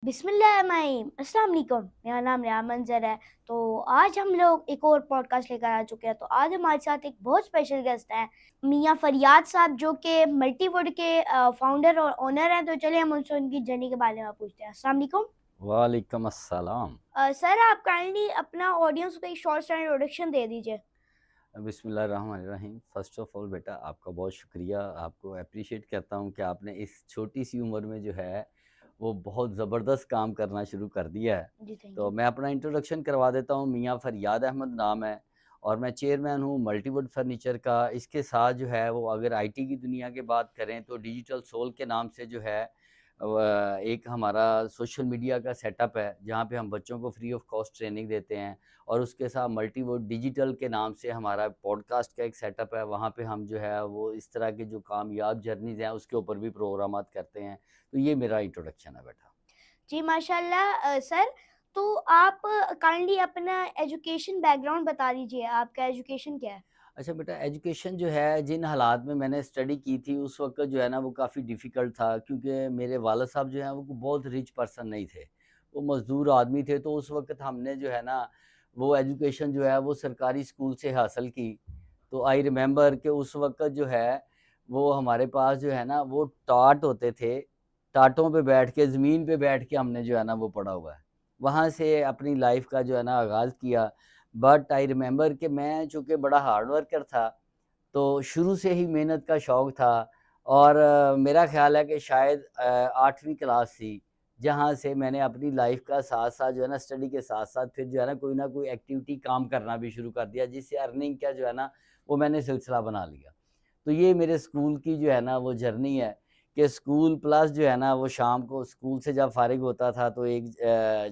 बिस्मिल्लाहिर्रहमानिर्रहीम अस्सलाम वालेकुम। मेरा नाम रेहान मंजर है। तो आज हम लोग एक और पॉडकास्ट लेकर आ चुके हैं। तो आज हमारे साथ एक बहुत स्पेशल गेस्ट हैं, मियाँ फरियाद साहब, जो कि मल्टीवुड के फाउंडर और ओनर हैं। तो चलिए हम उनसे उनकी जर्नी के बारे में पूछते हैं। अस्सलाम वालेकुम। वालेकुम अस्सलाम। सर, आप काइंडली अपना ऑडियंस को एक शॉर्ट सा इंट्रोडक्शन दे दीजिए। बिस्मिल्लाहिर्रहमानिर्रहीम। फ़र्स्ट ऑफ़ ऑल बेटा आपका बहुत शुक्रिया, आपको एप्रिशिएट करता हूँ कि आपने इस छोटी-सी उम्र में जो है, वो बहुत ज़बरदस्त काम करना शुरू कर दिया है। जी, थैंक तो यू। मैं अपना इंट्रोडक्शन करवा देता हूँ, मियाँ फ़रियाद अहमद नाम है और मैं चेयरमैन हूँ मल्टीवुड फ़र्नीचर का। इसके साथ जो है वो अगर आईटी की दुनिया की बात करें तो डिजिटल सोल के नाम से जो है एक हमारा सोशल मीडिया का सेटअप है, जहाँ पे हम बच्चों को फ्री ऑफ कॉस्ट ट्रेनिंग देते हैं। और उसके साथ मल्टीवुड डिजिटल के नाम से हमारा पॉडकास्ट का एक सेटअप है, वहाँ पे हम जो है वो इस तरह के जो कामयाब जर्नीज़ हैं उसके ऊपर भी प्रोग्रामात करते हैं। तो ये मेरा इंट्रोडक्शन है बेटा। जी माशाल्लाह। सर, तो आप काइंडली अपना एजुकेशन बैकग्राउंड बता दीजिए, आपका एजुकेशन क्या है? अच्छा बेटा, एजुकेशन जो है जिन हालात में मैंने स्टडी की थी उस वक़्त जो है ना वो काफ़ी डिफ़िकल्ट था, क्योंकि मेरे वालिद साहब जो हैं वो बहुत रिच पर्सन नहीं थे। वो मज़दूर आदमी थे, तो उस वक़्त हमने जो है ना वो एजुकेशन जो है वो सरकारी स्कूल से हासिल की। तो आई रिमेंबर कि उस वक़्त जो है वो हमारे पास जो है ना वो टाट होते थे। टाटों पे बैठ के, ज़मीन पे बैठ के हमने जो है ना वो पढ़ा हुआ है। वहाँ से अपनी लाइफ़ का जो है ना आगाज़ किया। बट आई रिमेंबर कि मैं चूँकि बड़ा हार्ड वर्कर था, तो शुरू से ही मेहनत का शौक था। और मेरा ख़्याल है कि शायद 8वीं क्लास थी, जहाँ से मैंने अपनी लाइफ़ का साथ-साथ जो है ना स्टडी के साथ-साथ फिर जो है ना कोई न कोई एक्टिविटी काम करना भी शुरू कर दिया, जिससे अर्निंग का जो है ना वो मैंने सिलसिला बना लिया। तो ये मेरे स्कूल की जो है ना वो जर्नी है कि स्कूल प्लस जो है ना वो शाम को स्कूल से जब फ़ारिग होता था तो एक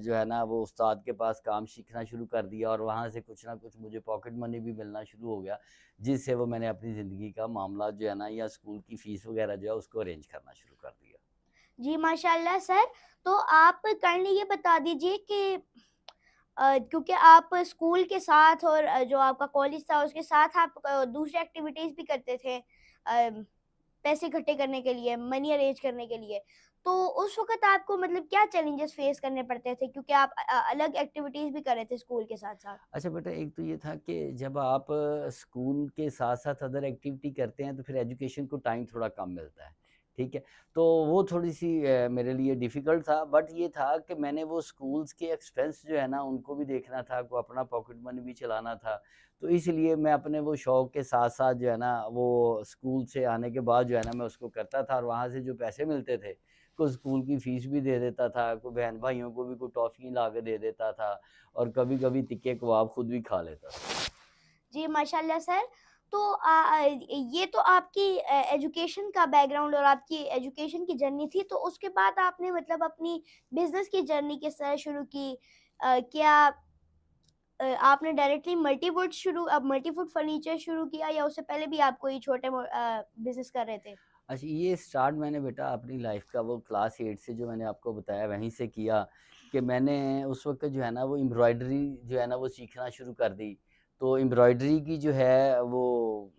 जो है ना वो उस्ताद के पास काम सीखना शुरू कर दिया और वहाँ से कुछ ना कुछ मुझे पॉकेट मनी भी मिलना शुरू हो गया, जिससे वो मैंने अपनी ज़िंदगी का मामला जो है ना या स्कूल की फ़ीस वग़ैरह जो है उसको अरेंज करना शुरू कर दिया। जी माशाल्लाह सर, तो आप काइंडली ये बता दीजिए कि क्योंकि आप स्कूल के साथ और जो आपका कॉलेज था उसके साथ आप दूसरी एक्टिविटीज़ भी करते थे, पैसे इकट्ठे करने के लिए, मनी अरेंज करने के लिए। तो उस वक़्त आपको मतलब क्या चैलेंजेस फेस करने पड़ते थे? क्योंकि आप अलग एक्टिविटीज़ भी कर रहे थे स्कूल के साथ-साथ। अच्छा बेटा, एक तो ये था कि जब आप स्कूल के साथ-साथ अदर एक्टिविटी करते हैं तो फिर एजुकेशन को टाइम थोड़ा कम मिलता है, ठीक है? तो वो थोड़ी-सी मेरे लिए डिफ़िकल्ट था, बट ये था कि मैंने वो स्कूल्स के एक्सपेंस जो है ना उनको भी देखना था, को अपना पॉकेट मनी भी चलाना था। तो इसलिए मैं अपने वो शौक के साथ-साथ जो है ना वो स्कूल से आने के बाद जो है ना मैं उसको करता था और वहाँ से जो पैसे मिलते थे, कुछ स्कूल की फ़ीस भी दे देता था, कोई बहन-भाइयों को भी कोई टॉफ़ी ला के दे देता था। और कभी-कभी तिक्के कबाब खुद भी खा लेता था। जी माशाल्लाह सर। तो ये तो आपकी एजुकेशन का बैकग्राउंड और आपकी एजुकेशन की जर्नी थी। तो उसके बाद आपने मतलब अपनी बिज़नेस की जर्नी किस तरह शुरू की? क्या आपने डायरेक्टली मल्टीवुड फर्नीचर शुरू किया, या उससे पहले भी आप कोई बिज़नेस कर रहे थे? अच्छा, ये स्टार्ट मैंने बेटा अपनी लाइफ़ का वो क्लास 8 से जो मैंने आपको बताया वहीं से किया कि मैंने उस वक़्त जो है ना वो एम्ब्रॉयडरी जो है ना वो सीखना शुरू कर दी। तो एम्ब्रॉयडरी की जो है वो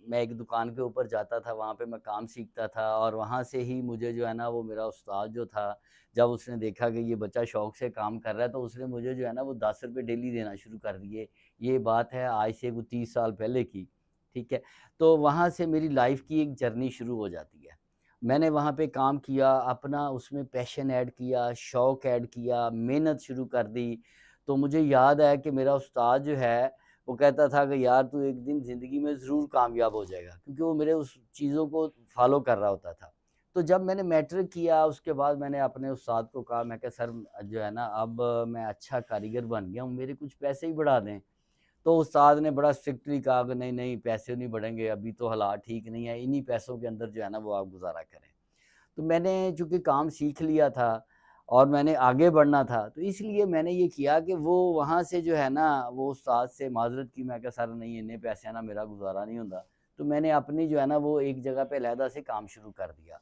मैं एक दुकान के ऊपर जाता था, वहाँ पे मैं काम सीखता था और वहाँ से ही मुझे जो है ना वो मेरा उस्ताद जो था, जब उसने देखा कि ये बच्चा शौक से काम कर रहा है तो उसने मुझे जो है ना वो ₹10 डेली देना शुरू कर दिए। ये बात है आज से वो 30 साल पहले की, ठीक है? तो वहाँ से मेरी लाइफ़ की एक जर्नी शुरू हो जाती है। मैंने वहाँ पे काम किया, अपना उसमें पैशन ऐड किया, शौक ऐड किया, मेहनत शुरू कर दी। तो मुझे याद है कि मेरा उस्ताद जो है, वो कहता था कि यार तू एक दिन ज़िंदगी में ज़रूर कामयाब हो जाएगा, क्योंकि वो मेरे उस चीज़ों को फ़ॉलो कर रहा होता था। तो जब मैंने मैट्रिक किया उसके बाद मैंने अपने उस्ताद को कहा, मैं कहा सर जो है ना अब मैं अच्छा कारीगर बन गया हूँ, मेरे कुछ पैसे ही बढ़ा दें। तो उस्ताद ने बड़ा स्ट्रिक्टली कहा कि नहीं, नहीं पैसे नहीं बढ़ेंगे, अभी तो हालात ठीक नहीं है, इन्हीं पैसों के अंदर जो है ना वो आप गुज़ारा करें। तो मैंने चूँकि काम सीख लिया था और मैंने आगे बढ़ना था, तो इसलिए मैंने ये किया कि वो वहाँ से जो है ना वो उस्ताद से माज़रत की, मैं कहा सर नहीं इन्ने पैसे ना मेरा गुज़ारा नहीं होंदा। तो मैंने अपनी जो है ना वो एक जगह पे अलहदा से काम शुरू कर दिया।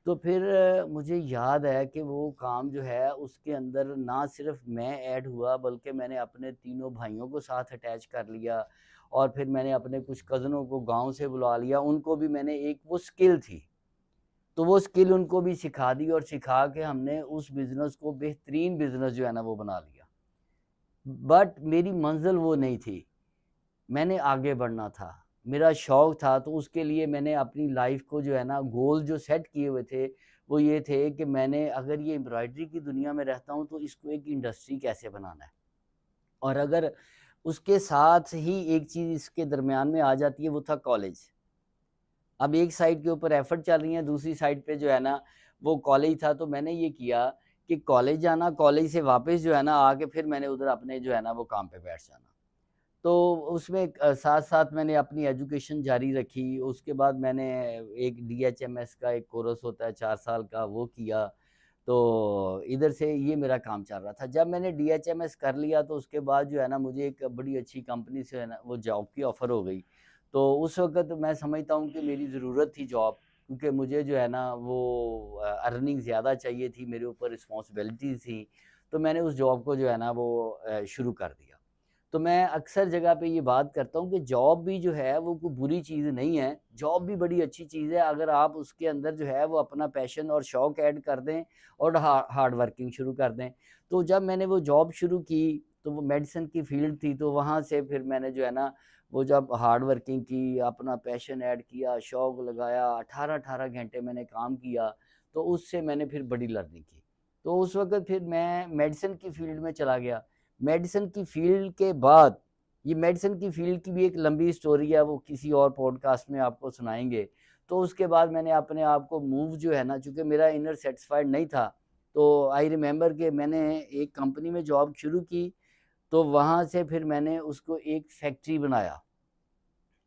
तो फिर मुझे याद है कि वो काम जो है उसके अंदर ना सिर्फ़ मैं ऐड हुआ, बल्कि मैंने अपने तीनों भाइयों को साथ अटैच कर लिया और फिर मैंने अपने कुछ कज़नों को गाँव से बुला लिया, उनको भी मैंने एक वो स्किल थी। तो वो स्किल उनको भी सिखा दी और सिखा के हमने उस बिज़नेस को बेहतरीन बिज़नेस जो है ना वो बना लिया। बट मेरी मंज़िल वो नहीं थी, मैंने आगे बढ़ना था, मेरा शौक था, तो उसके लिए मैंने अपनी लाइफ़ को जो है ना गोल जो सेट किए हुए थे, वो ये थे कि मैंने अगर ये एम्ब्रॉयडरी की दुनिया में रहता हूँ तो इसको एक इंडस्ट्री कैसे बनाना है। और अगर उसके साथ ही एक चीज़ इसके दरमियान में आ जाती है, वो था कॉलेज। अब एक साइड के ऊपर एफर्ट चल रही है, दूसरी साइड पे जो है ना वो कॉलेज था, तो मैंने ये किया कि कॉलेज जाना, कॉलेज से वापस जो है ना आके फिर मैंने उधर अपने जो है ना वो काम पे बैठ जाना। तो उसमें साथ-साथ मैंने अपनी एजुकेशन जारी रखी, उसके बाद मैंने एक डीएचएमएस का एक कोर्स होता है 4 साल का, वो किया। तो इधर से ये मेरा काम चल रहा था। जब मैंने डीएचएमएस कर लिया तो उसके बाद जो है ना मुझे एक बड़ी अच्छी कंपनी से है ना वो जॉब की ऑफ़र हो गई। तो उस वक़्त मैं समझता हूँ कि मेरी ज़रूरत थी जॉब, क्योंकि मुझे जो है ना वो अर्निंग ज़्यादा चाहिए थी, मेरे ऊपर रिस्पॉन्सिबिलिटीज़ थी। तो मैंने उस जॉब को जो है ना वो शुरू कर दिया। तो मैं अक्सर जगह पे ये बात करता हूँ कि जॉब भी जो है वो कोई बुरी चीज़ नहीं है, जॉब भी बड़ी अच्छी चीज़ है अगर आप उसके अंदर जो है वो अपना पैशन और शौक ऐड कर दें और हार्ड वर्किंग शुरू कर दें। तो जब मैंने वो जॉब शुरू की, तो वो मेडिसिन की फ़ील्ड थी, तो वहाँ से फिर मैंने जो है ना वो जब हार्ड वर्किंग की, अपना पैशन ऐड किया, शौक लगाया, 18-18 घंटे मैंने काम किया, तो उससे मैंने फिर बड़ी लर्निंग की। तो उस वक़्त फिर मैं मेडिसिन की फ़ील्ड में चला गया। मेडिसिन की फ़ील्ड के बाद, ये मेडिसिन की फ़ील्ड की भी एक लंबी स्टोरी है, वो किसी और पॉडकास्ट में आपको सुनाएँगे। तो उसके बाद मैंने अपने आप को मूव जो है ना, चूँकि मेरा इनर सैटिस्फाइड नहीं था, तो आई रिमेंबर कि मैंने एक कंपनी में जॉब शुरू की, तो वहाँ से फिर मैंने उसको एक फैक्ट्री बनाया।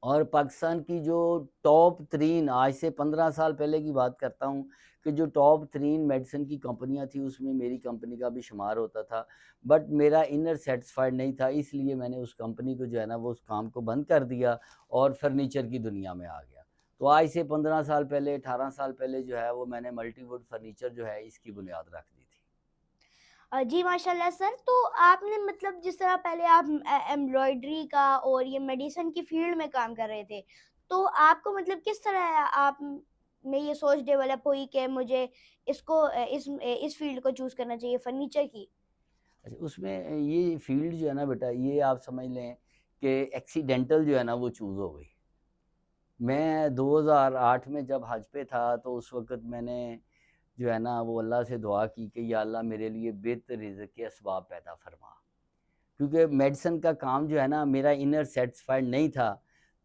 और पाकिस्तान की जो टॉप 3, आज से 15 साल पहले की बात करता हूँ कि जो टॉप 3 मेडिसिन की कंपनियाँ थी, उसमें मेरी कंपनी का भी शुमार होता था। बट मेरा इनर सैटिस्फाइड नहीं था, इसलिए मैंने उस कंपनी को जो है ना वो उस काम को बंद कर दिया और फर्नीचर की दुनिया में आ गया। तो आज से 15 साल पहले, 18 साल पहले जो है वो मैंने मल्टीवुड फर्नीचर जो है इसकी बुनियाद रख दी थी। जी माशाल्लाह सर, तो आपने मतलब जिस तरह पहले आप एम्ब्रॉयडरी का और ये मेडिसिन की फ़ील्ड में काम कर रहे थे, तो आपको मतलब किस तरह आप में ये सोच डेवलप हुई कि मुझे इसको इस फ़ील्ड को चूज़ करना चाहिए फर्नीचर की? अच्छा, उसमें ये फ़ील्ड जो है ना बेटा, ये आप समझ लें कि एक्सीडेंटल जो है ना वो चूज़ हो गई। मैं 2008 में जब हज पे था, तो उस वक़्त मैंने जो है ना वो अल्लाह से दुआ की कि या अल्लाह मेरे लिए बेहतर रिज़्क़ के असबाब पैदा फ़रमा। क्योंकि मेडिसिन का काम जो है ना मेरा इनर सैटिस्फाइड नहीं था।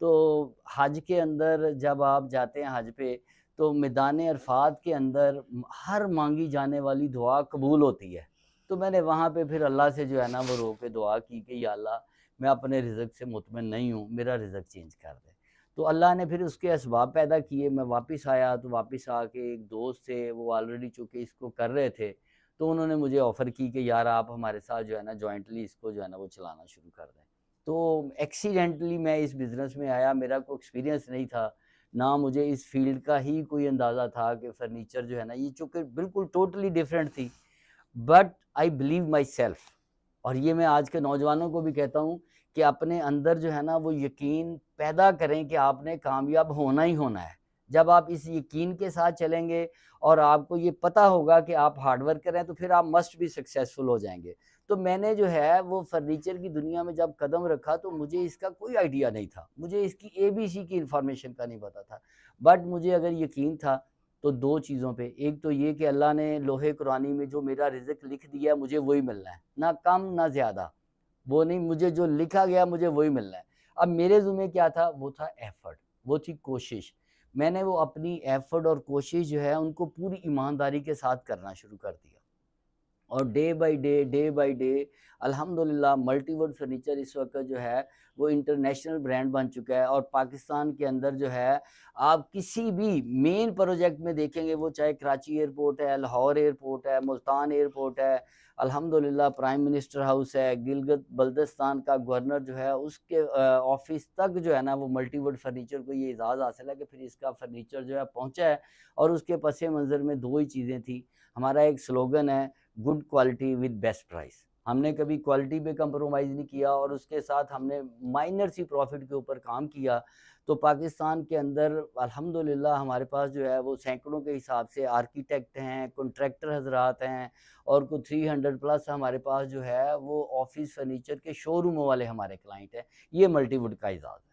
तो हज के अंदर जब आप जाते हैं हज पे, तो मैदान अरफ़ात के अंदर हर मांगी जाने वाली दुआ कबूल होती है। तो मैंने वहाँ पे फिर अल्लाह से जो है ना वो रो के दुआ की कि या अल्लाह मैं अपने रिज़्क़ से मुतमिन नहीं हूँ, मेरा रिज़्क़ चेंज कर दे। तो अल्लाह ने फिर उसके असबाब पैदा किए, मैं वापस आया, तो वापस आके एक दोस्त थे, वो ऑलरेडी चूँकि इसको कर रहे थे, तो उन्होंने मुझे ऑफ़र की कि यार आप हमारे साथ जो है ना जॉइंटली इसको जो है ना वो चलाना शुरू कर दें। तो एक्सीडेंटली मैं इस बिज़नेस में आया, मेरा कोई एक्सपीरियंस नहीं था, ना मुझे इस फ़ील्ड का ही कोई अंदाज़ा था कि फ़र्नीचर जो है ना ये चूँकि बिल्कुल टोटली डिफरेंट थी। But I believe my self, और ये मैं आज के नौजवानों को भी कहता हूँ कि अपने अंदर जो है ना वो यकीन पैदा करें कि आपने कामयाब होना ही होना है। जब आप इस यकीन के साथ चलेंगे और आपको ये पता होगा कि आप हार्ड वर्कर हैं, तो फिर आप मस्ट भी सक्सेसफुल हो जाएँगे। तो मैंने जो है वो फर्नीचर की दुनिया में जब कदम रखा, तो मुझे इसका कोई आइडिया नहीं था। मुझे इसकी एबीसी की इन्फॉर्मेशन का नहीं पता था। बट मुझे अगर यकीन था तो 2 चीज़ों पे, एक तो ये कि अल्लाह ने लोहे कुरानी में जो मेरा रिज़्क लिख दिया मुझे वही मिलना है, ना कम ना ज़्यादा। वो नहीं, मुझे जो लिखा गया मुझे वही मिलना है। अब मेरे ज़िम्मे क्या था, वो था एफ़र्ट, वो थी कोशिश। मैंने वो अपनी एफ़र्ट और कोशिश जो है उनको पूरी ईमानदारी के साथ करना शुरू कर दिया। और डे बाय डे अल्हम्दुलिल्लाह मल्टीवुड फर्नीचर इस वक़्त जो है वो इंटरनेशनल ब्रांड बन चुका है, और पाकिस्तान के अंदर जो है आप किसी भी मेन प्रोजेक्ट में देखेंगे, वो चाहे कराची एयरपोर्ट है, लाहौर एयरपोर्ट है, मुल्तान एयरपोर्ट है, अल्हम्दुलिल्लाह प्राइम मिनिस्टर हाउस है, गिलगित बल्तिस्तान का गवर्नर जो है उसके ऑफ़िस तक जो है ना वो मल्टीवुड फर्नीचर को ये एज़ाज़ हासिल है कि फिर इसका फर्नीचर जो है पहुँचा है। और उसके पस मंज़र में 2 ही चीज़ें थी। हमारा एक स्लोगन है, good quality with best price. हमने कभी क्वालिटी पे कंप्रोमाइज़ नहीं किया और उसके साथ हमने माइनर सी प्रॉफ़िट के ऊपर काम किया। तो पाकिस्तान के अंदर अल्हम्दुलिल्लाह हमारे पास जो है वो सैकड़ों के हिसाब से आर्किटेक्ट हैं, कॉन्ट्रैक्टर हज़रात हैं और कुछ 300 प्लस हमारे पास जो है वो ऑफ़िस फर्नीचर के शोरूमों वाले हमारे क्लाइंट हैं। ये मल्टीवुड का एजाज़ है।